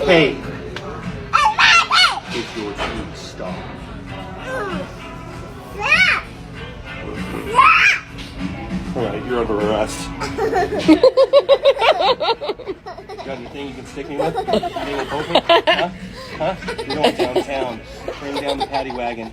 Hey, it's your turn to stop. Alright, you're under arrest. Got anything you can stick me with? Anything will poke me? Huh? Huh? You're going downtown. Bring down the paddy wagon.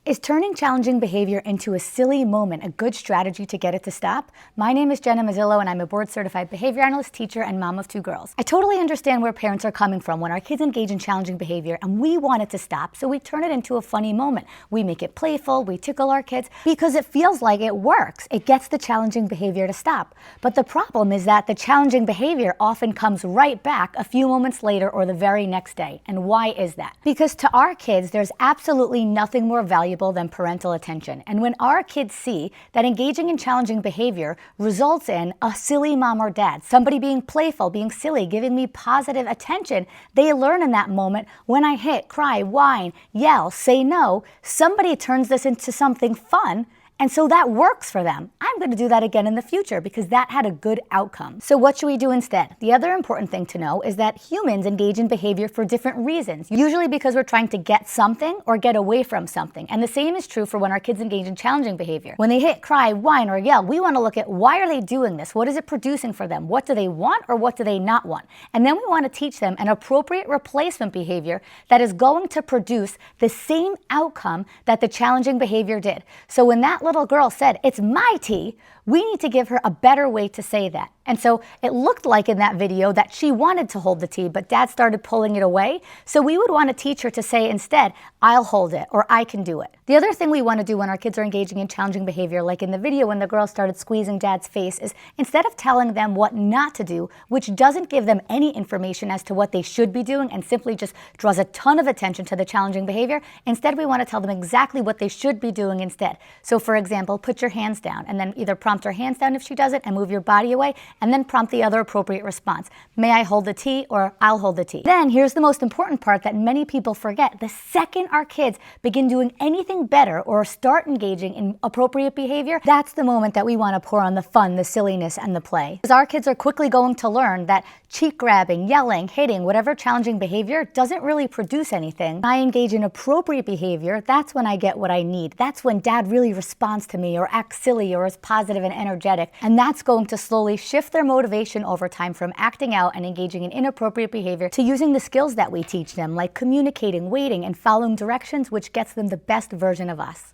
Is turning challenging behavior into a silly moment a good strategy to get it to stop? My name is Jenna Mazzillo and I'm a board-certified behavior analyst, teacher, and mom of 2 girls. I totally understand where parents are coming from when our kids engage in challenging behavior and we want it to stop, so we turn it into a funny moment. We make it playful, we tickle our kids, because it feels like it works. It gets the challenging behavior to stop. But the problem is that the challenging behavior often comes right back a few moments later or the very next day. And why is that? Because to our kids, there's absolutely nothing more valuable than parental attention. And when our kids see that engaging in challenging behavior results in a silly mom or dad, somebody being playful, being silly, giving me positive attention, they learn in that moment, when I hit, cry, whine, yell, say no, somebody turns this into something fun. And so that works for them. I'm going to do that again in the future because that had a good outcome. So what should we do instead? The other important thing to know is that humans engage in behavior for different reasons, usually because we're trying to get something or get away from something. And the same is true for when our kids engage in challenging behavior. When they hit, cry, whine, or yell, we want to look at why are they doing this? What is it producing for them? What do they want or what do they not want? And then we want to teach them an appropriate replacement behavior that is going to produce the same outcome that the challenging behavior did. So when that little girl said, "It's my tea," we need to give her a better way to say that. And so it looked like in that video that she wanted to hold the tea, but dad started pulling it away. So we would want to teach her to say instead, "I'll hold it," or "I can do it." The other thing we want to do when our kids are engaging in challenging behavior, like in the video when the girl started squeezing dad's face, is instead of telling them what not to do, which doesn't give them any information as to what they should be doing and simply just draws a ton of attention to the challenging behavior, instead we want to tell them exactly what they should be doing instead. So for example, put your hands down and then either prompt her hands down if she does it and move your body away, and then prompt the other appropriate response. May I hold the tea, or I'll hold the tea. Then here's the most important part that many people forget. The second our kids begin doing anything better or start engaging in appropriate behavior, that's the moment that we want to pour on the fun, the silliness, and the play. Because our kids are quickly going to learn that cheek grabbing, yelling, hitting, whatever challenging behavior doesn't really produce anything. When I engage in appropriate behavior, that's when I get what I need. That's when dad really responds to me or acts silly or is positive and energetic. And that's going to slowly shift their motivation over time from acting out and engaging in inappropriate behavior to using the skills that we teach them, like communicating, waiting, and following directions, which gets them the best version of us.